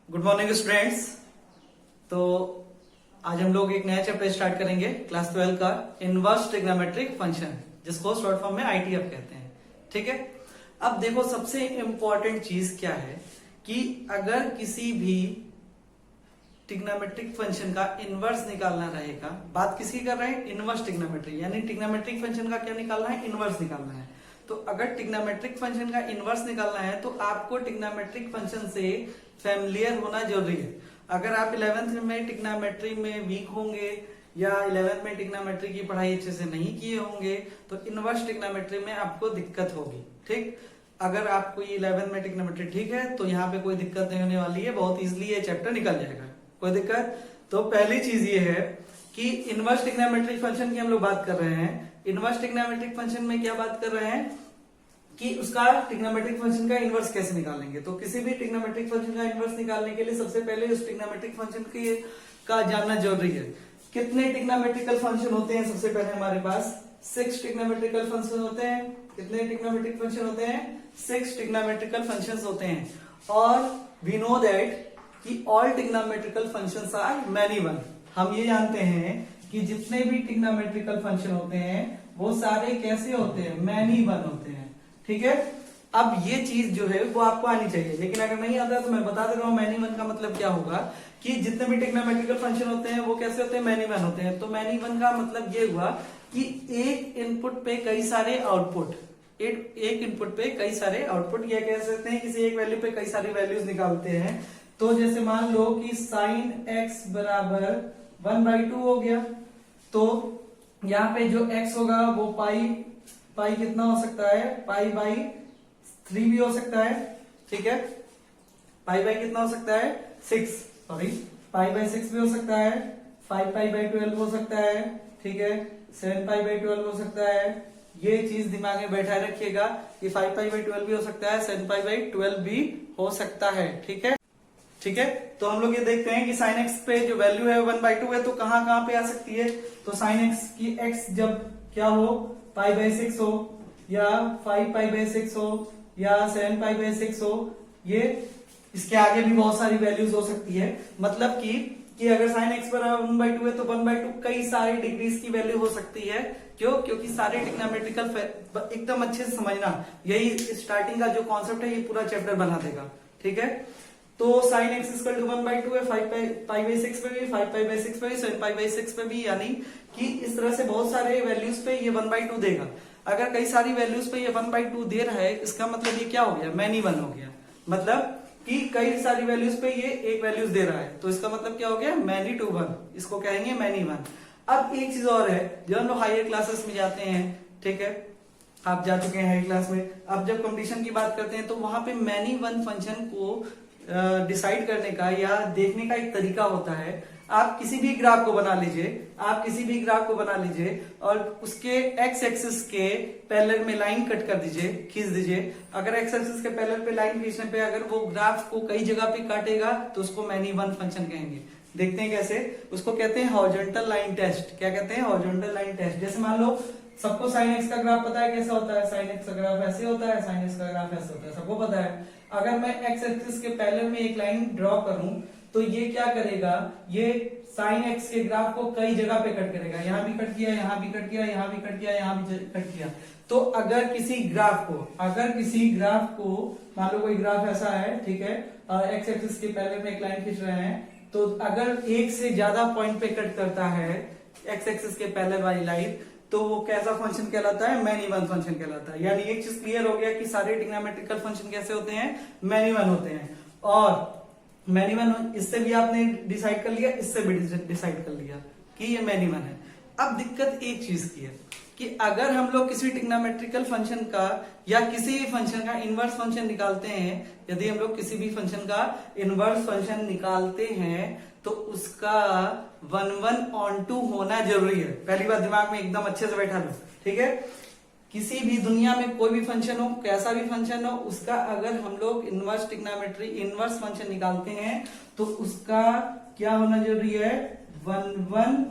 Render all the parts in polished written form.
Good morning students. तो आज हम लोग एक नया चैप्टर स्टार्ट करेंगे क्लास 12 का इनवर्स ट्रिग्नोमेट्रिक फंक्शन, जिसको शॉर्ट फॉर्म में आईटीएफ कहते हैं। ठीक है, अब देखो सबसे इंपॉर्टेंट चीज क्या है कि अगर किसी भी ट्रिग्नोमेट्रिक फंक्शन का इनवर्स निकालना रहेगा, बात किसकी कर रहे हैं, इनवर्स ट्रिग्नोमेट्री, यानी ट्रिग्नोमेट्रिक फंक्शन का क्या निकालना है, इनवर्स निकालना है। तो अगर ट्रिग्नोमेट्रिक फंक्शन का इनवर्स निकालना है तो आपको ट्रिग्नोमेट्रिक फंक्शन से फैमिलियर होना जरूरी है। अगर आप 11th में ट्रिग्नोमेट्री में वीक होंगे या 11th में ट्रिग्नोमेट्री की पढ़ाई अच्छे से नहीं किए होंगे तो इनवर्स ट्रिग्नोमेट्री में आपको दिक्कत होगी। ठीक, अगर आपको ये 11th में ट्रिग्नोमेट्री ठीक है तो यहाँ पे कोई दिक्कत नहीं होने वाली है, बहुत इजिली ये चैप्टर निकल जाएगा, कोई दिक्कत। तो पहली चीज ये है कि इनवर्स ट्रिग्नोमेट्रिक फंक्शन की हम लोग बात कर रहे हैं। इनवर्स ट्रिग्नोमेट्रिक फंक्शन में क्या बात कर रहे हैं कि उसका ट्रिग्नोमेट्रिक फंक्शन का इनवर्स कैसे निकालेंगे। तो किसी भी ट्रिग्नोमेट्रिक फंक्शन का इनवर्स निकालने के लिए सबसे पहले उस ट्रिग्नोमेट्रिक फंक्शन का जानना जरूरी है। कितने ट्रिग्नोमेट्रिकल फंक्शन होते हैं, सबसे पहले हमारे पास 6 ट्रिग्नोमेट्रिकल फंक्शन होते हैं। कितने ट्रिग्नोमेट्रिक फंक्शन होते हैं, 6 ट्रिग्नोमेट्रिकल फंक्शंस होते हैं। और वी नो दैट कि all trigonometrical functions are many one. हम ये जानते हैं कि जितने भी ट्रिग्नोमेट्रिकल फंक्शन होते हैं वो सारे कैसे होते हैं, मैनी वन होते हैं। ठीक है, अब ये चीज जो है वो आपको आनी चाहिए, लेकिन अगर नहीं आता तो मैं बता दे रहा हूं मैनी वन का मतलब क्या होगा कि जितने भी ट्रिग्नोमेट्रिकल फंक्शन होते हैं वो कैसे होते हैं, मैनी वन होते हैं। तो मैनी वन का मतलब ये हुआ कि एक इनपुट पे कई सारे आउटपुट, एक इनपुट पे कई सारे आउटपुट, या कह सकते हैं किसी एक वैल्यू पे कई सारी वैल्यूज निकालते हैं। तो जैसे मान लो कि साइन एक्स बराबर 1/2 हो गया, तो यहाँ पे जो x होगा वो पाई कितना हो सकता है, पाई/3 भी हो सकता है। ठीक है, पाई कितना हो सकता है, 6, सॉरी पाई/6 भी हो सकता है, 5π/12 हो सकता है। ठीक है, 7π/12 हो सकता है। ये चीज दिमाग में बैठा रखिएगा कि 5π/12 भी हो सकता है, 7π/12 भी हो सकता है। ठीक है, ठीक है। तो हम लोग ये देखते हैं कि साइन एक्स पे जो वैल्यू है 1/2 है, तो कहां पे आ सकती है। तो साइन एक्स की एक्स जब क्या हो, पाई/6 हो या 5π/6 हो या 7π/6 हो, ये इसके आगे भी बहुत सारी वैल्यूज हो सकती है। मतलब कि अगर साइन एक्स पर 1/2 है तो 1/2 कई सारे डिग्रीज की वैल्यू हो सकती है। क्यों, क्योंकि सारे ट्रिग्नोमेट्रिकल एकदम अच्छे से समझना, यही स्टार्टिंग का जो कॉन्सेप्ट है ये पूरा चैप्टर बना देगा। ठीक है, तो साइन एक्स इक्वल टू 1/2 है, 5π/6 पे भी, 5π/6 पे भी, 7π/6 पे भी, यानी कि इस तरह से बहुत सारे वैल्यूज पे ये 1/2 देगा। अगर कई सारी वैल्यूज पे ये 1/2 दे रहा है, इसका मतलब ये क्या हो गया, मैनी वन हो गया। मतलब कि कई सारी वैल्यूज पे ये एक वैल्यूज दे रहा है, तो इसका मतलब क्या हो गया, मैनी टू वन, इसको कहेंगे मैनी वन। अब एक चीज और है, जब हम लोग हायर क्लासेस में जाते हैं, ठीक है, आप जा चुके हैं हाई क्लास में, अब जब कंडीशन की बात करते हैं तो वहां पे मैनी वन फंक्शन को डिसाइड करने का या देखने का एक तरीका होता है। आप किसी भी ग्राफ को बना लीजिए, और उसके एक्स एक्सिस के पैरेलल में लाइन कट कर दीजिए, खींच दीजिए। अगर एक्स एक्सिस के पैरेलल पे लाइन खींचने पे अगर वो ग्राफ को कई जगह पे काटेगा तो उसको मैनी वन फंक्शन कहेंगे। देखते हैं कैसे, उसको कहते हैं हॉरिजॉन्टल लाइन टेस्ट। क्या कहते हैं, हॉरिजॉन्टल लाइन टेस्ट। जैसे मान लो सबको साइन एक्स का ग्राफ पता है कैसा होता है, साइन एक्स का ग्राफ ऐसे होता है, साइन एक्स का ग्राफ ऐसे होता है, सबको पता है। अगर मैं एक्स एक्सिस के पैरेलल में एक लाइन ड्रॉ करूं तो ये क्या करेगा, ये साइन एक्स के ग्राफ को कई जगह पे कट करेगा, यहाँ भी कट किया, यहाँ भी कट किया, यहाँ भी कट किया, यहाँ भी कट किया। तो अगर किसी ग्राफ को मान लो कोई ग्राफ ऐसा है, ठीक है, और एक्स एक्सिस के पैरेलल में एक लाइन खींच रहे हैं, तो अगर एक से ज्यादा पॉइंट पे कट करता है एक्स एक्सिस के पैरेलल वाली लाइन, तो वो कैसा फंक्शन कहलाता है, मैनी वन फंक्शन कहलाता है। यानी एक चीज क्लियर हो गया कि सारे ट्रिग्नोमेट्रिकल फंक्शन कैसे होते हैं, मैनी वन होते हैं। और मैनी वन, इससे भी आपने डिसाइड कर लिया, इससे भी डिसाइड कर लिया कि ये मैनी वन है। अब दिक्कत एक चीज की है कि अगर हम लोग किसी ट्रिग्नोमेट्रिकल फंक्शन का या किसी भी फंक्शन का इनवर्स फंक्शन निकालते हैं, यदि हम लोग किसी भी फंक्शन का इनवर्स फंक्शन निकालते हैं तो उसका 1/2 होना जरूरी है। पहली बात दिमाग में एकदम अच्छे से बैठा लो। ठीक है, किसी भी दुनिया में कोई भी फंक्शन हो, कैसा भी फंक्शन हो, उसका अगर हम लोग इनवर्स फंक्शन निकालते हैं तो उसका क्या होना जरूरी है, 1/2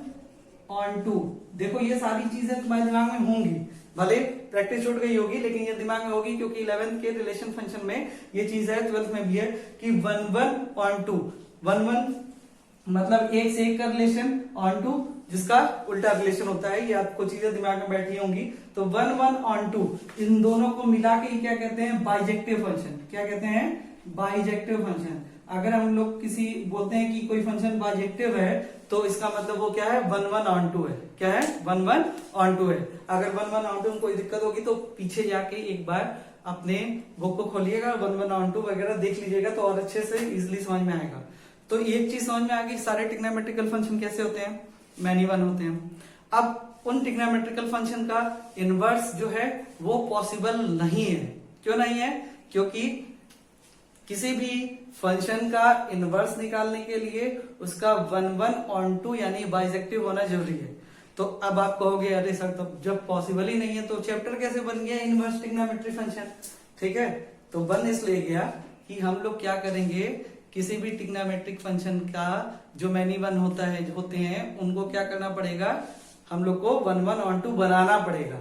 ऑन टू। देखो ये सारी चीजें तुम्हारे दिमाग में होंगी, भले प्रैक्टिस छूट गई होगी लेकिन ये दिमाग में होगी, क्योंकि 11th के रिलेशन फंक्शन में ये चीज है, 12th में भी है कि 1 1 ऑन टू। 1 1 मतलब एक से एक का रिलेशन, ऑन टू जिसका उल्टा रिलेशन होता है। ये आपको चीजें दिमाग में बैठी होंगी। तो 1 1 ऑन टू, इन दोनों को मिला के क्या कहते हैं? Bijective function. क्या कहते हैं? Bijective function. अगर हम लोग किसी बोलते हैं कि कोई फंक्शन बाइजेक्टिव है तो इसका मतलब वो क्या है? 1 1 ऑन टू है। क्या है? 1 1 ऑन टू है। अगर 1 1 ऑन टू में कोई दिक्कत होगी तो पीछे जाके एक बार अपने बुक को खोलिएगा, 1 1 ऑन टू वगैरह देख लीजिएगा तो और अच्छे से इजिली समझ में आएगा। तो एक चीज समझ में आ गई, सारे ट्रिग्नोमेट्रिकल फंक्शन कैसे होते हैं? मैनी वन होते हैं। अब उन ट्रिग्नोमेट्रिकल फंक्शन का इनवर्स जो है वो पॉसिबल नहीं है। क्यों नहीं है? क्योंकि किसी भी फंक्शन का इनवर्स निकालने के लिए उसका 1 1 ऑन टू यानी बाइजेक्टिव होना जरूरी है। तो अब आप कहोगे अरे सर तो जब पॉसिबल ही नहीं है तो चैप्टर कैसे बन गया इनवर्स ट्रिग्नोमेट्री फंक्शन? ठीक है, तो बन इसलिए गया कि हम लोग क्या करेंगे, किसी भी ट्रिग्नोमेट्रिक फंक्शन का जो मैनी वन होते हैं उनको क्या करना पड़ेगा? हम लोग को 1 1 ऑन टू बनाना पड़ेगा।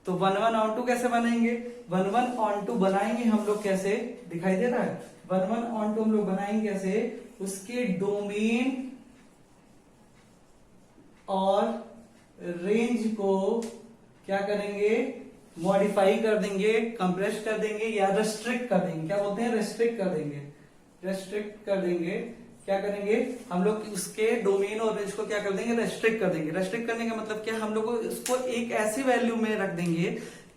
तो 1 1 ऑन टू कैसे बनाएंगे? 1 1 ऑन टू बनाएंगे हम लोग कैसे? दिखाई दे रहा है? 1 1 ऑन टू हम लोग बनाएंगे कैसे? उसके डोमेन और रेंज को क्या करेंगे? मॉडिफाई कर देंगे, कंप्रेस कर देंगे या रेस्ट्रिक्ट कर देंगे। क्या बोलते हैं? रेस्ट्रिक्ट कर देंगे। रेस्ट्रिक्ट कर देंगे। क्या करेंगे हम लोग? उसके डोमेन और रेंज को क्या कर देंगे? रेस्ट्रिक्ट कर देंगे। रेस्ट्रिक्ट करने का मतलब क्या? हम लोग को उसको एक ऐसी वैल्यू में रख देंगे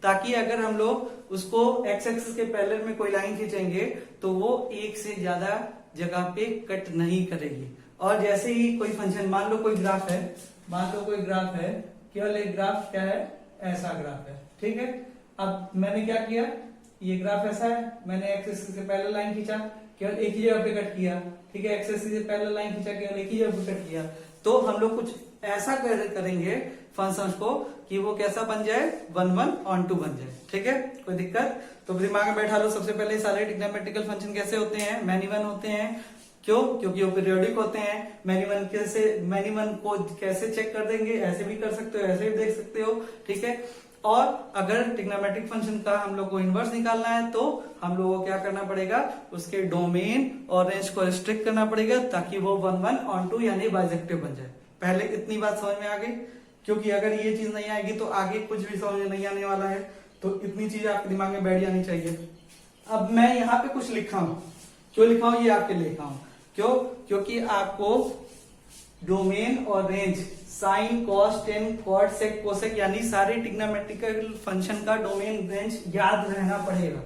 ताकि अगर हम लोग उसको एक्स एक्सिस के पैरेलल में कोई लाइन खींचेंगे तो वो एक से ज्यादा जगह पे कट नहीं करेगी। और जैसे ही कोई फंक्शन, मान लो कोई ग्राफ है, केवल एक ग्राफ क्या है? ऐसा ग्राफ है। ठीक है, अब मैंने क्या किया? ये ग्राफ ऐसा है, मैंने एक्स एक्सिस से पैरेलल लाइन खींचा, केवल एक ही जगह पे कट किया। ठीक है, एक्स एक्सिस से पैरेलल लाइन खींचा, केवल एक ही जगह पे कट किया। तो हम लोग कुछ ऐसा करेंगे फंक्शन को कि वो कैसा बन जाए? 1 1 ऑन टू बन जाए। ठीक है, कोई दिक्कत? तो दिमाग में बैठा लो। सबसे पहले सारे ट्रिग्नोमेट्रिकल फंक्शन कैसे होते हैं? मैनी वन होते हैं। क्यों? क्योंकि वो पीरियोडिक होते हैं। मैनी वन को कैसे चेक कर देंगे? ऐसे भी कर सकते हो, ऐसे भी देख सकते हो। ठीक है, और अगर ट्रिग्नोमेट्रिक फंक्शन का हम लोग को इनवर्स निकालना है तो हम लोगों को क्या करना पड़ेगा? उसके डोमेन और रेंज को रिस्ट्रिक्ट करना पड़ेगा ताकि वो 1 1 ऑन टू यानी बाइजेक्टिव बन जाए। पहले इतनी बात समझ में आ गई? क्योंकि अगर ये चीज नहीं आएगी तो आगे कुछ भी समझ में नहीं आने वाला है। तो इतनी चीज आपके दिमाग में बैठ जानी चाहिए। अब मैं यहाँ पे कुछ लिखा हूं, क्यों लिखा हूं? ये आपके लिए लिखा हूं। क्यों? क्योंकि आपको डोमेन और range, sine, cos, tan, cot, sec, cosec यानी सारे ट्रिग्नोमेट्रिकल फंक्शन का डोमेन रेंज याद रहना पड़ेगा।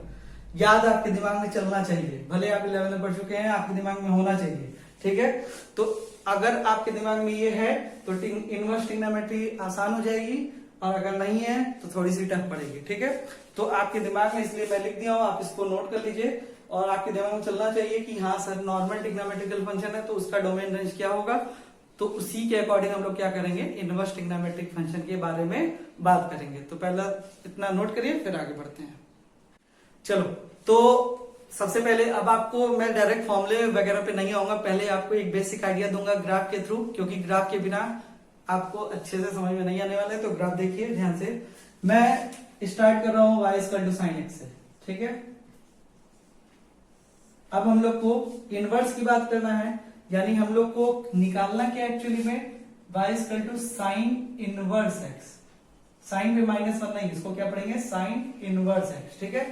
याद आपके दिमाग में चलना चाहिए। भले आप 11 में पढ़ चुके हैं, आपके दिमाग में होना चाहिए। ठीक है, तो अगर आपके दिमाग में ये है तो इनवर्स ट्रिग्नोमेट्री आसान हो जाएगी, और अगर नहीं है तो थोड़ी सी टफ पड़ेगी। ठीक है, तो आपके दिमाग में इसलिए मैं लिख दिया हूं, आप इसको नोट कर लीजिए और आपके दिमाग में चलना चाहिए कि हाँ सर नॉर्मल ट्रिग्नोमेट्रिकल फंक्शन है तो उसका डोमेन रेंज क्या होगा। तो उसी के अकॉर्डिंग हम लोग क्या करेंगे? इनवर्स ट्रिग्नोमेट्रिक फंक्शन के बारे में बात करेंगे। तो पहला इतना नोट करिए, फिर आगे बढ़ते हैं। चलो, तो सबसे पहले अब आपको मैं डायरेक्ट फॉर्मूले वगैरह पे नहीं आऊंगा, पहले आपको एक बेसिक आइडिया दूंगा ग्राफ के थ्रू, क्योंकि ग्राफ के बिना आपको अच्छे से समझ में नहीं आने वाला है। तो ग्राफ देखिए ध्यान से। मैं स्टार्ट कर रहा हूं y = sin x से। ठीक है, अब हम लोग को इनवर्स की बात करना है, यानी हम लोग को निकालना क्या एक्चुअली में? y = sin inverse x। Sine पे -1 नहीं, इसको क्या पढ़ेंगे? Sine inverse x। ठीक है,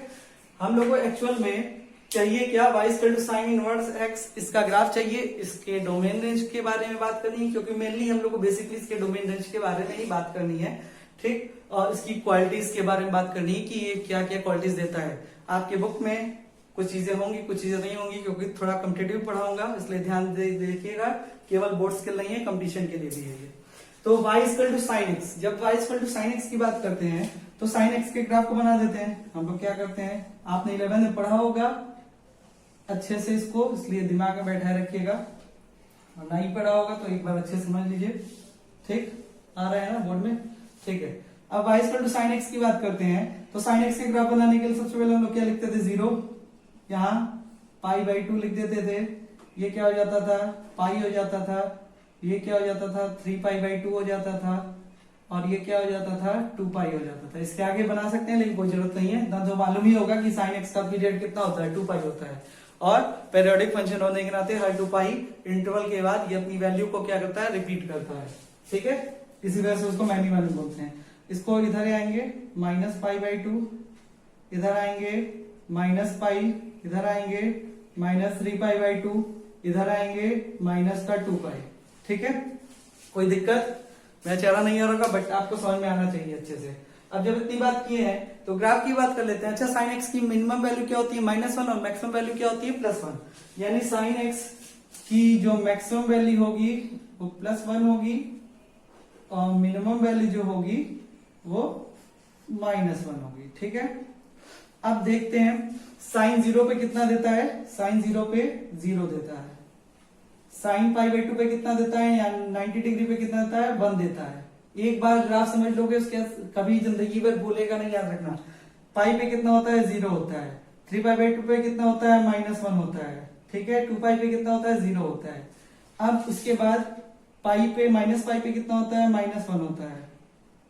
हम लोग को एक्चुअल में चाहिए क्या? y = sin इनवर्स x, इसका ग्राफ चाहिए। इसके डोमेन रेंज के बारे में बात करनी है, क्योंकि मेनली हम लोग को बेसिकली इसके डोमेन रेंज के बारे में ही बात करनी है। ठीक, और इसकी क्वालिटीज के बारे में बात करनी है कि ये क्या क्या क्वालिटीज देता है। आपके बुक में कुछ चीजें होंगी, कुछ चीजें नहीं होंगी, क्योंकि थोड़ा कॉम्पिटिटिव पढ़ाऊंगा, इसलिए ध्यान देखिएगा। केवल बोर्ड स्किल नहीं है, कंपटीशन के लिए भी है ये। तो y = sin x, जब y = sin x की बात करते हैं तो sin x के ग्राफ को बना देते हैं। हम लोग क्या करते हैं? आपने 11 में पढ़ा होगा अच्छे से इसको, इसलिए दिमाग में बैठाए रखिएगा, और नहीं पढ़ा होगा तो एक बार अच्छे से समझ लीजिए। ठीक, आ रहा है ना बोर्ड में? ठीक है, अब y = sin x की बात करते हैं तो sin x के ग्राफ बनाने के लिए सबसे पहले हम लोग क्या लिखते थे? 0, यहाँ π/2 लिख देते थे। ये क्या हो जाता था? पाई हो जाता था। ये क्या हो जाता था 3π/2 हो जाता था, और ये क्या हो जाता था 2π हो जाता था। इसके आगे बना सकते हैं लेकिन कोई जरूरत नहीं है, ना तो मालूम ही होगा कि sin x का पीरियड कितना होता है 2π होता है, और पेरियोडिक फंक्शन होने के नाते हर 2π इंटरवल के बाद ये अपनी वैल्यू को क्या करता है रिपीट करता है, ठीक है। इसी वजह से उसको मैनी वैल्यू बोलते हैं। इसको इधर आएंगे -π/2, इधर आएंगे -π, इधर आएंगे -3π/2, इधर आएंगे -2π, ठीक है। कोई दिक्कत? मैं चेहरा नहीं आ रहा बट आपको समझ में आना चाहिए अच्छे से। अब जब इतनी बात की है तो ग्राफ की बात कर लेते हैं। अच्छा, sin x की मिनिमम वैल्यू क्या होती है -1 और मैक्सिमम वैल्यू क्या होती है +1, यानी sin x की जो मैक्सिमम वैल्यू होगी वो +1 होगी और मिनिमम वैल्यू जो होगी वो -1 होगी, ठीक है। अब देखते हैं sin 0 पे कितना देता है, sin 0 पे 0 देता है, sin π/2 पे कितना देता है या 90 डिग्री पे कितना देता है 1 देता है। एक बार ग्राफ समझ लोगे उसके कभी जिंदगी भर भूलेगा नहीं, याद रखना। पाई पे कितना होता है 0 होता है, 3π/2 पे कितना होता है -1 होता है, ठीक है। 2π पे कितना होता है 0 होता है। अब उसके बाद पाई पे -π पे कितना होता है -1 होता है,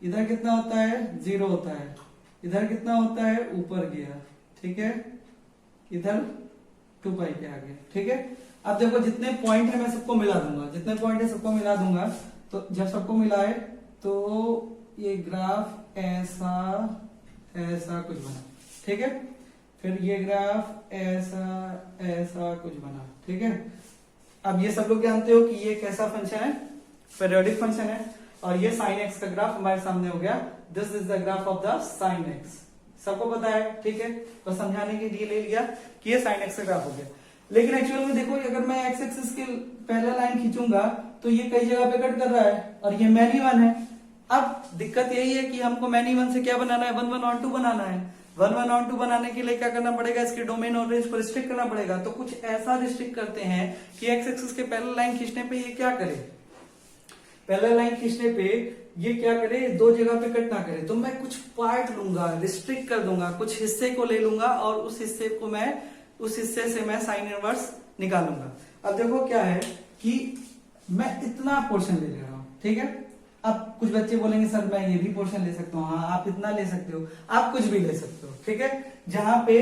इधर कितना होता है 0 होता है, इधर कितना होता है ऊपर गया, ठीक है, इधर 2π पे आ गया, ठीक है। अब देखो जितने पॉइंट है मैं सबको मिला दूंगा, जितने पॉइंट है सबको मिला दूंगा। तो जब सबको मिलाए तो ये ग्राफ ऐसा ऐसा कुछ बना, ठीक है। फिर ये ग्राफ ऐसा ऐसा कुछ बना, ठीक है। अब ये सब लोग जानते हो कि ये कैसा फंक्शन है, पीरियोडिक फंक्शन है, और ये sin x का ग्राफ हमारे सामने हो गया। This is the graph of the sin x, सबको पता है, ठीक है। तो समझाने के लिए ले लिया कि ये sin x का ग्राफ हो गया। लेकिन एक्चुअल में देखो अगर मैं x एक्सिस के पहला लाइन खींचूंगा तो ये कई जगह पे कट कर रहा है और ये मैनी वन है। अब दिक्कत यही है कि हमको मैनी वन से क्या बनाना है 1/1/2 बनाना है। 1/1/2 बनाने के लिए क्या करना पड़ेगा, इसके डोमेन और रेंज को रिस्ट्रिक्ट करना पड़ेगा। तो कुछ ऐसा रिस्ट्रिक्ट करते हैं कि x एक्सिस के पहला लाइन खींचने पे ये क्या करे, पहला लाइन खींचने पे ये क्या करे, दो जगह पे कट ना करे। तो मैं कुछ पार्ट लूंगा, रिस्ट्रिक्ट कर दूंगा, कुछ हिस्से को ले लूंगा और उस हिस्से से मैं साइन इनवर्स निकालूंगा। अब देखो क्या है कि मैं इतना पोर्शन ले रहा हूं, ठीक है। अब कुछ बच्चे बोलेंगे सर मैं ये भी पोर्शन ले सकता हूँ, हाँ आप इतना ले सकते हो, आप कुछ भी ले सकते हो, ठीक है। जहां पे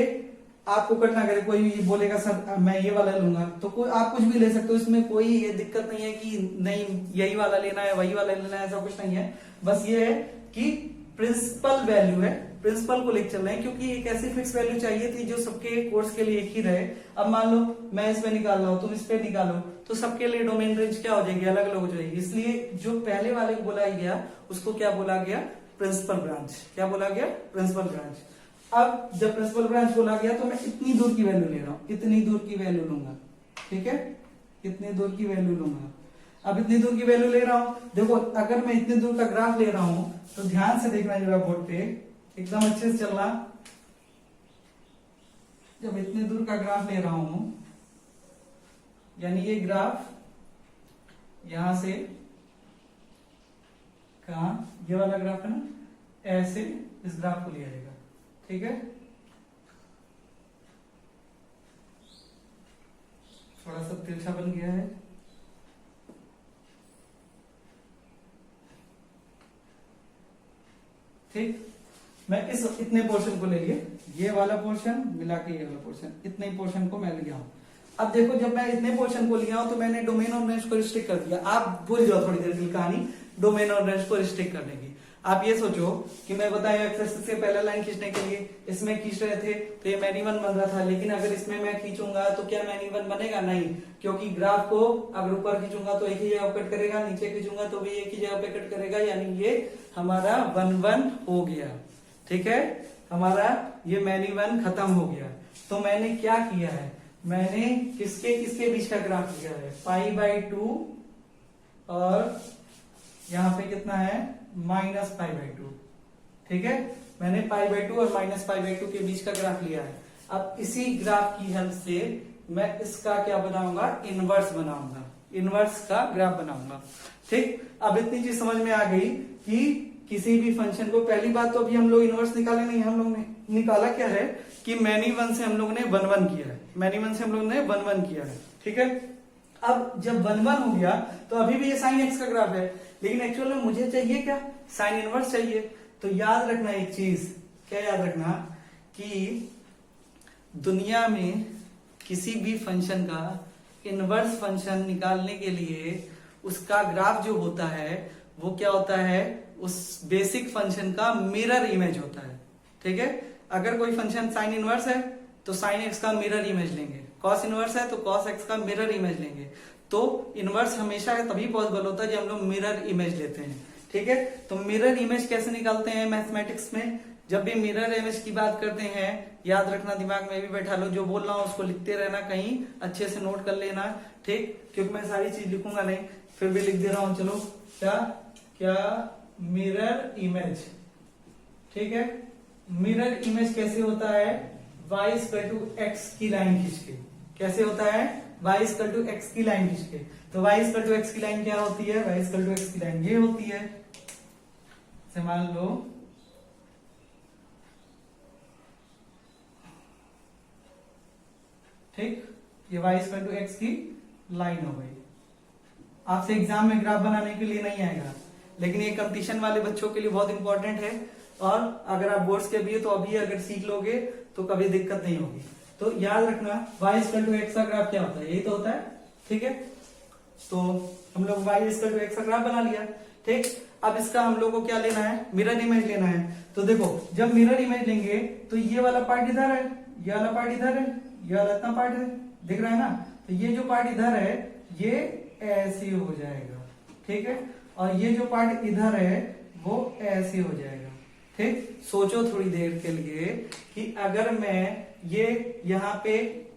आपको कट ना करे, कोई बोलेगा सर मैं ये वाला लूंगा, तो कोई आप कुछ भी ले सकते हो, इसमें कोई ये दिक्कत नहीं है कि नहीं यही वाला लेना है वही वाला लेना है, ऐसा कुछ नहीं है। बस ये है कि प्रिंसिपल वैल्यू है, प्रिंसिपल को लेकर चल रहे हैं, क्योंकि एक ऐसी फिक्स वैल्यू चाहिए थी जो सबके कोर्स के लिए एक ही रहे। अब मान लो मैं इस पे निकाल रहा हूं, तुम इस पे निकालो, तो सबके लिए डोमेन रेंज क्या हो जाएगी, अलग अलग हो जाएगी। इसलिए जो पहले वाले को बोला गया उसको क्या बोला गया, प्रिंसिपल ब्रांच। क्या बोला गया, प्रिंसिपल ब्रांच। अब जब प्रिंसिपल ब्रांच बोला गया तो मैं इतनी दूर की वैल्यू ले रहा हूं, इतनी दूर की वैल्यू लूंगा, ठीक है, इतनी दूर की वैल्यू लूंगा। अब इतनी दूर की वैल्यू ले रहा हूं, देखो अगर मैं इतनी दूर का ग्राफ ले रहा हूं तो ध्यान से देखना जरा बोर्ड पे, एकदम अच्छे से चलना। जब इतने दूर का ग्राफ ले रहा हूं, यानी ये ग्राफ यहां से कहा, ये वाला ग्राफ है ना, ऐसे इस ग्राफ को लिया जाएगा, ठीक है। थोड़ा सा तिरछा बन गया है, ठीक। मैं इतने पोर्शन को ले लिया, ये वाला पोर्शन मिला के ये वाला पोर्शन, इतने पोर्शन को मैं लिया हूं। अब देखो जब मैं इतने पोर्शन को लिया हूं तो मैंने डोमेन और रेंज को रिस्ट्रिक्ट कर दिया। आप भूल जाओ थोड़ी देर की कहानी डोमेन और रेंज को रिस्ट्रिक्ट करने की। आप ये सोचो कि मैं बताया एक्सिस से पहला लाइन खींचने के लिए इसमें खींच रहे थे तो ये मैनी वन बन रहा था, लेकिन अगर इसमें मैं खींचूंगा तो क्या मैनी वन बनेगा, नहीं, क्योंकि ग्राफ को अगर ऊपर खींचूंगा तो एक ही जगह कट करेगा, नीचे खींचूंगा तो भी एक ही जगह पे कट करेगा, यानी ये हमारा 1/1 हो गया, ठीक है। हमारा ये मैनी वन खत्म हो गया। तो मैंने क्या किया है, मैंने किसके किसके बीच का ग्राफ लिया है, π/2 और यहां पे कितना है -π/2, ठीक है। मैंने π/2 और -π/2 के बीच का ग्राफ लिया है। अब इसी ग्राफ की हेल्प से मैं इसका क्या बनाऊंगा, इनवर्स बनाऊंगा, इनवर्स का ग्राफ बनाऊंगा, ठीक। अब इतनी चीज समझ में आ गई कि किसी भी फंक्शन को, पहली बात तो अभी हम लोग इनवर्स निकाले नहीं, हम लोग ने निकाला क्या है कि मैनी वन से हम लोग ने 1/1 किया है, मैनी वन से हम लोग ने 1/1 किया है, ठीक है। अब जब 1 1 हो गया तो अभी भी ये साइन एक्स का ग्राफ है, लेकिन एक्चुअल में मुझे चाहिए क्या, साइन इनवर्स चाहिए। तो याद रखना एक चीज, क्या याद रखना, कि दुनिया में किसी भी फंक्शन का इनवर्स फंक्शन निकालने के लिए उसका ग्राफ जो होता है वो क्या होता है, उस बेसिक फंक्शन का मिरर इमेज होता है। ठीक है, अगर कोई फंक्शन साइन इनवर्स है तो साइन एक्स का मिरर इमेज लेंगे, कॉस इनवर्स है तो कॉस एक्स का मिरर इमेज लेंगे। तो इनवर्स हमेशा तभी पॉसिबल होता है जब हम लोग मिरर इमेज लेते हैं। ठीक है, तो मिरर इमेज कैसे निकालते हैं मैथमेटिक्स में, जब भी मिरर इमेज की बात करते हैं, याद रखना, दिमाग में भी बैठा लो, जो बोल रहा हूं उसको लिखते रहना, कहीं अच्छे से नोट कर लेना। ठीक, क्योंकि मैं सारी चीज लिखूंगा नहीं, फिर भी लिख दे रहा हूं। चलो, क्या मिरर इमेज। ठीक है, मिरर इमेज कैसे होता है, y = x की लाइन खींच के। कैसे होता है, y = x की लाइन खींच के। तो y = x की लाइन क्या होती है, y = x की लाइन ये होती है, से मान लो ठीक, ये y = x की लाइन हो गई। आपसे एग्जाम में ग्राफ बनाने के लिए नहीं आएगा, लेकिन ये कंपटीशन वाले बच्चों के लिए बहुत इंपॉर्टेंट है, और अगर आप बोर्ड्स के भी है तो अभी अगर सीख लोगे तो कभी दिक्कत नहीं होगी। तो याद रखना y = x का ग्राफ क्या होता है, यही तो होता है। ठीक है, तो हम लोग y = x का ग्राफ बना लिया। ठीक, अब इसका हम लोग को क्या लेना है, मिरर इमेज लेना है। तो देखो, जब मिरर इमेज लेंगे तो ये वाला पार्ट इधर है, ये वाला पार्ट इधर है, ये वाला इतना पार्ट है, दिख रहा है ना। तो ये जो पार्ट इधर है ये ऐसे हो जाएगा। ठीक है, और ये जो पार्ट इधर है वो ऐसे हो जाएगा। ठीक, सोचो थोड़ी देर के लिए कि अगर मैं ये यहाँ पे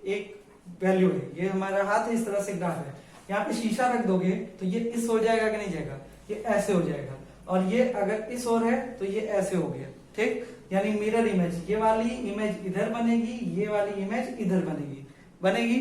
एक वैल्यू है, ये हमारा हाथ इस तरह से ग्राफ है, यहाँ पे शीशा रख दोगे तो ये इस हो जाएगा कि नहीं जाएगा, ये ऐसे हो जाएगा, और ये अगर इस ओर है तो ये ऐसे हो गया। ठीक, यानी मिरर इमेज, ये वाली इमेज इधर बनेगी, ये वाली इमेज इधर बनेगी।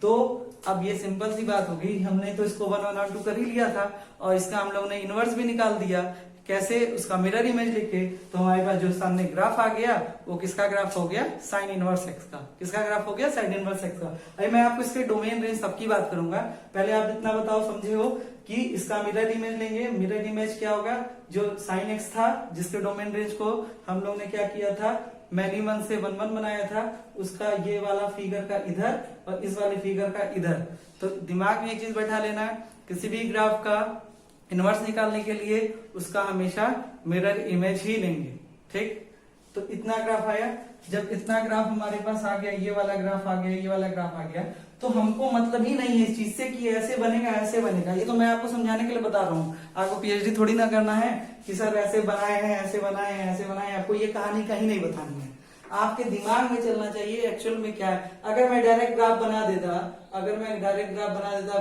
तो अब ये सिंपल सी बात होगी, हमने तो इसको 1 1 और 2 कर ही लिया था, और इसका हम लोग ने इनवर्स भी निकाल दिया। कैसे, उसका मिरर इमेज लिखे, तो हमारे पास जो सामने ग्राफ आ गया वो किसका ग्राफ हो गया, साइन इनवर्स एक्स का। किसका ग्राफ हो गया, साइन इनवर्स एक्स का। अरे मैं आपको इसके डोमेन रेंज सबकी बात करूंगा, पहले आप इतना बताओ, समझे हो कि इसका मिरर इमेज लेंगे। मिरर इमेज क्या होगा, जो साइन एक्स था जिसके डोमेन रेंज को हम लोग ने क्या किया था, मैक्सिमम से 1 1 बनाया था, उसका ये वाला फिगर का इधर और इस वाले फिगर का इधर। तो दिमाग में एक चीज बैठा लेना, किसी भी ग्राफ का इनवर्स निकालने के लिए उसका हमेशा मिरर इमेज ही लेंगे। ठीक, तो इतना ग्राफ आया, जब इतना ग्राफ हमारे पास आ गया, ये वाला ग्राफ आ गया, ये वाला ग्राफ आ गया, तो हमको मतलब ही नहीं है इस चीज से कि ऐसे बनेगा ऐसे बनेगा। ये तो मैं आपको समझाने के लिए बता रहा हूँ, आपको पीएचडी थोड़ी ना करना है कि सर ऐसे बनाए हैं, ऐसे बनाए हैं, ऐसे बनाए हैं। आपको ये कहानी कहीं नहीं बतानी है, आपके दिमाग में चलना चाहिए एक्चुअल में क्या है। अगर मैं डायरेक्ट ग्राफ बना देता,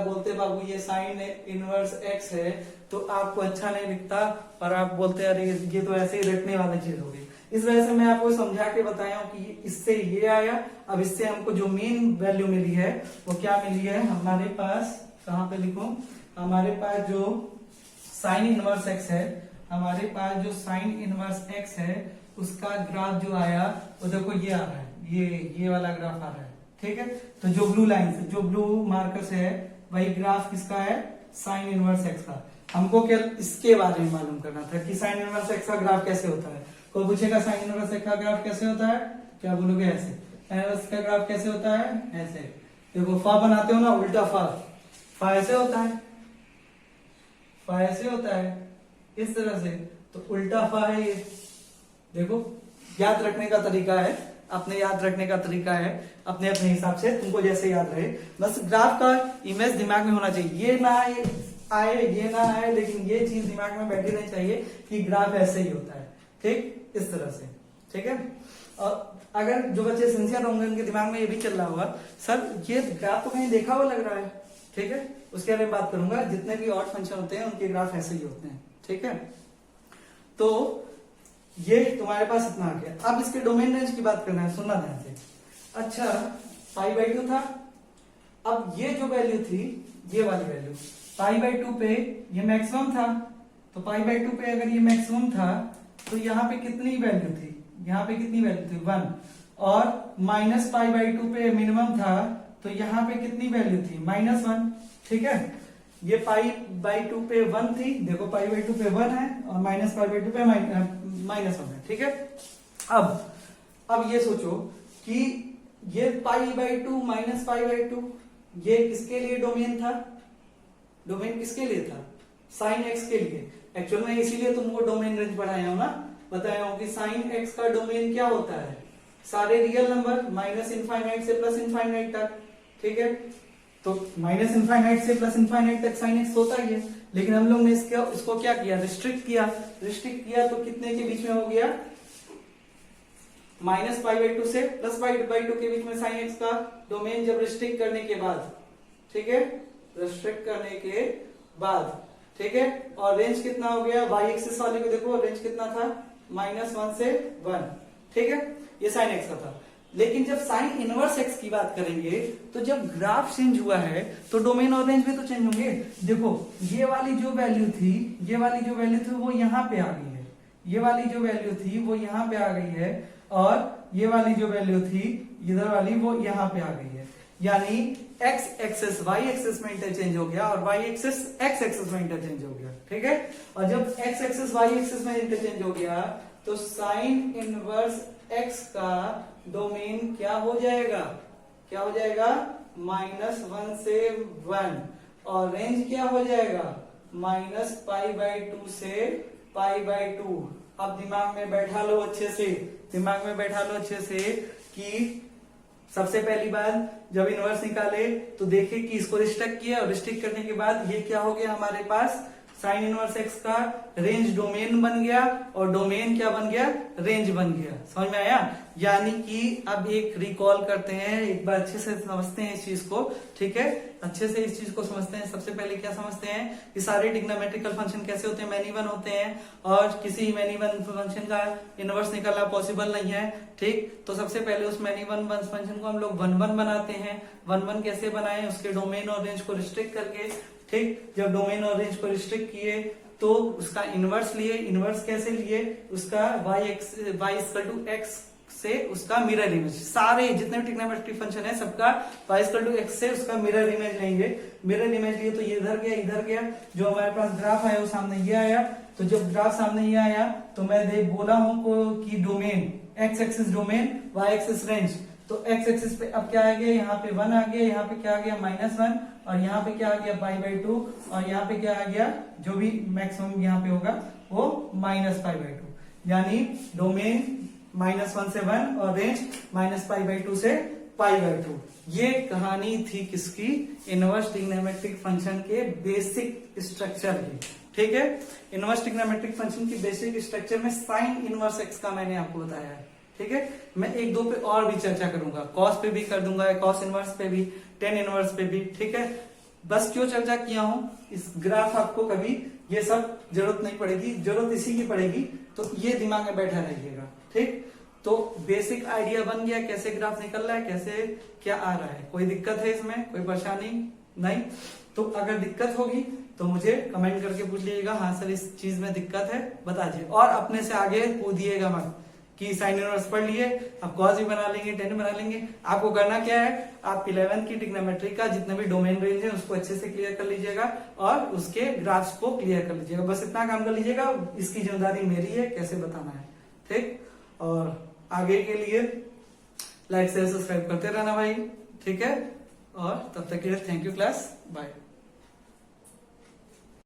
बोलते बाबू ये साइन इनवर्स एक्स है, तो आपको अच्छा नहीं दिखता और आप बोलते अरे ये तो ऐसे ही रटने वाली चीज होगी। इस वजह से मैं आपको समझा के बताया हूँ कि इससे ये आया। अब इससे हमको जो मेन वैल्यू मिली है वो क्या मिली है, हमारे पास, कहाँ पे लिखूं, हमारे पास जो साइन इनवर्स एक्स है, हमारे पास जो साइन इनवर्स एक्स है उसका ग्राफ जो आया वो देखो ये आ रहा है, ये वाला ग्राफ आ रहा है। ठीक है, तो जो ब्लू लाइन से, जो ब्लू मार्कर से है, वही ग्राफ किसका है, साइन इनवर्स एक्स का। हमको क्या इसके बारे में मालूम करना था कि साइन इनवर्स एक्स का ग्राफ कैसे होता है। कोई पूछेगा साइन इनवर्स एक्स का ग्राफ कैसे होता है, क्या बोलोगे, ऐसे। साइन इनवर्स का ग्राफ कैसे होता है, ऐसे। देखो फा बनाते हो ना, उल्टा फा ऐसे होता है, फा ऐसे होता है, इस तरह से। तो उल्टा फा है ये। देखो, याद रखने का तरीका है, अपने याद रखने का तरीका है, अपने अपने हिसाब से तुमको जैसे याद रहे। बस ग्राफ का इमेज दिमाग में होना चाहिए, ये ना आए, लेकिन ये चीज दिमाग में बैठी रहनी चाहिए कि ग्राफ ऐसे ही होता है। ठीक, इस तरह से। ठीक है, और अगर जो बच्चे सिंसियर होंगे उनके दिमाग में ये भी चल रहा होगा, सर ये ग्राफ तो कहीं देखा हुआ लग रहा है। ठीक है, उसके बारे में बात करूंगा। जितने भी ऑड फंक्शन होते हैं उनके ग्राफ ऐसे ही होते हैं। ठीक है, तो ये तुम्हारे पास इतना आ गया। अब इसके डोमेन रेंज की बात करना है, सुनना ध्यान से। अच्छा, π/2 था। अब ये जो वैल्यू थी, ये वाली वैल्यू π/2 पे ये मैक्सिमम था, तो π/2 पे अगर ये मैक्सिमम था तो यहाँ पे कितनी वैल्यू थी, यहाँ पे कितनी वैल्यू थी, 1। और -π/2 पे मिनिमम था तो यहाँ पे कितनी वैल्यू थी, -1। ठीक है, ये पाई बाई 2 पे 1 थी, देखो पाई बाई 2 पे 1 है और माइनस पाई बाई 2 पे -1 है। ठीक है, अब ये सोचो कि ये pi by 2 minus pi by 2 ये किसके लिए डोमेन था? डोमेन किसके लिए था? साइन एक्स के लिए। एक्चुअल में इसीलिए तुमको डोमेन रेंज पढ़ाया हूं ना, बताया हूं कि साइन एक्स का डोमेन क्या होता है? सारे रियल नंबर माइनस इनफाइनाइट से प्लस इनफाइनाइट तक। ठीक है, तो माइनस इनफाइनाइट से प्लस इनफाइनाइट तक साइन एक्स होता ही है, लेकिन हम लोग ने इसको क्या किया? रिस्ट्रिक्ट किया तो कितने के बीच में हो गया? माइनस पाई बाई 2 से प्लस पाई बाई 2 के बीच में साइन एक्स का डोमेन जब रिस्ट्रिक्ट करने के बाद, ठीक है, रिस्ट्रिक्ट करने के बाद, ठीक है, और रेंज कितना हो गया? वाई एक्सिस वाले को देखो, रेंज कितना था? -1 से 1। ठीक है, ये साइन एक्स का था। लेकिन जब साइन इनवर्स एक्स की बात करेंगे तो जब ग्राफ चेंज हुआ है तो डोमेन और रेंज भी तो चेंज होंगे। देखो ये वाली जो वैल्यू थी वो यहाँ पे आ गई है, ये वाली जो वैल्यू थी वो यहाँ पे आ गई है, और ये वाली जो वैल्यू थी इधर वाली वो यहाँ पे आ गई है। यानी एक्स एक्सेस वाई एक्सेस में इंटरचेंज हो गया और वाई एक्सेस एक्स एक्सेस में इंटरचेंज हो गया। ठीक है, और जब एक्स एक्सेस वाई एक्सेस में इंटरचेंज हो गया तो साइन इनवर्स एक्स का डोमेन क्या हो जाएगा? क्या हो जाएगा? -1 से 1, और रेंज क्या हो जाएगा? -पाई बाई 2 से पाई बाई 2। अब दिमाग में बैठा लो अच्छे से कि सबसे पहली बार जब इनवर्स निकाले तो देखे कि इसको रिस्ट्रिक्ट किया, और रिस्ट्रिक्ट करने के बाद ये क्या हो गया हमारे पास? साइन इनवर्स एक्स का रेंज डोमेन बन गया, और डोमेन क्या बन गया? रेंज बन गया। समझ में आया? यानी कि अब एक रिकॉल करते हैं, एक बार अच्छे से समझते हैं इस चीज को। ठीक है, अच्छे से इस चीज को समझते हैं। सबसे पहले क्या समझते हैं कि सारे ट्रिग्नोमेट्रिकल फंक्शन कैसे होते हैं? मैन इवन होते हैं, और किसी मैन इवन फंक्शन का इनवर्स निकालना पॉसिबल नहीं है। ठीक, तो सबसे पहले उस मैन इवन फंक्शन को हम लोग 1 बनाते हैं। 1 कैसे बनाए? उसके डोमेन और रेंज को रिस्ट्रिक्ट करके। ठीक, जब डोमेन और रेंज को रिस्ट्रिक्ट किए तो उसका इनवर्स लिए। इनवर्स कैसे लिए? उसका y=x से उसका मिरर इमेज, सारे जितने भी ट्रिग्नोमेट्रिक फंक्शन है सबका y=x से उसका मिरर इमेज लेंगे। मिरर इमेज लिए तो ये इधर गया, जो हमारे पास ग्राफ आया वो सामने ये आया। तो जब ग्राफ सामने ये आया तो मैं बोला हूं कि domain x axis domain, y axis range. तो x एक्सिस पे अब क्या आ गया? यहाँ पे 1 आ गया, यहाँ पे क्या आ गया? -1, और यहाँ पे क्या आ गया? पाई बाई 2, और यहाँ पे क्या आ गया? जो भी मैक्सिमम यहाँ पे होगा वो -पाई बाई 2। यानी डोमेन -1 से 1 और रेंज -पाई बाई 2 से पाई बाई 2। ये कहानी थी किसकी? इनवर्स ट्रिग्नोमेट्रिक फंक्शन के बेसिक स्ट्रक्चर की। ठीक है, इनवर्स ट्रिग्नोमेट्रिक फंक्शन की बेसिक स्ट्रक्चर में साइन इनवर्स एक्स का मैंने आपको बताया है। ठीक है, मैं 1-2 पे और भी चर्चा करूंगा, कॉस पे भी कर दूंगा, कॉस इनवर्स पे भी, टेन इनवर्स पे भी। ठीक है, बस क्यों चर्चा किया हूं? इस ग्राफ आपको कभी ये सब जरूरत नहीं पड़ेगी, जरूरत इसी की पड़ेगी, तो ये दिमाग में बैठा रहिएगा। ठीक, तो बेसिक आइडिया बन गया कैसे ग्राफ निकल रहा है, कैसे क्या आ रहा है। कोई दिक्कत है इसमें? कोई परेशानी नहीं? तो अगर दिक्कत होगी तो मुझे कमेंट करके पूछ लीजिएगा, हाँ सर इस चीज में दिक्कत है बता दीजिए, और अपने से आगे कूदिएगा मत कि साइन इनवर्स पढ़ लिए, अब कॉस भी बना लेंगे, टेन बना लेंगे। आपको करना क्या है? आप 11th की ट्रिग्नोमेट्री का जितने भी डोमेन रेंज है उसको अच्छे से क्लियर कर लीजिएगा, और उसके ग्राफ्स को क्लियर कर लीजिएगा। बस इतना काम कर लीजिएगा, इसकी जिम्मेदारी मेरी है कैसे बताना है। ठीक, और आगे के लिए लाइक शेयर सब्सक्राइब करते रहना भाई। ठीक है, और तब तक के लिए थैंक यू क्लास, बाय।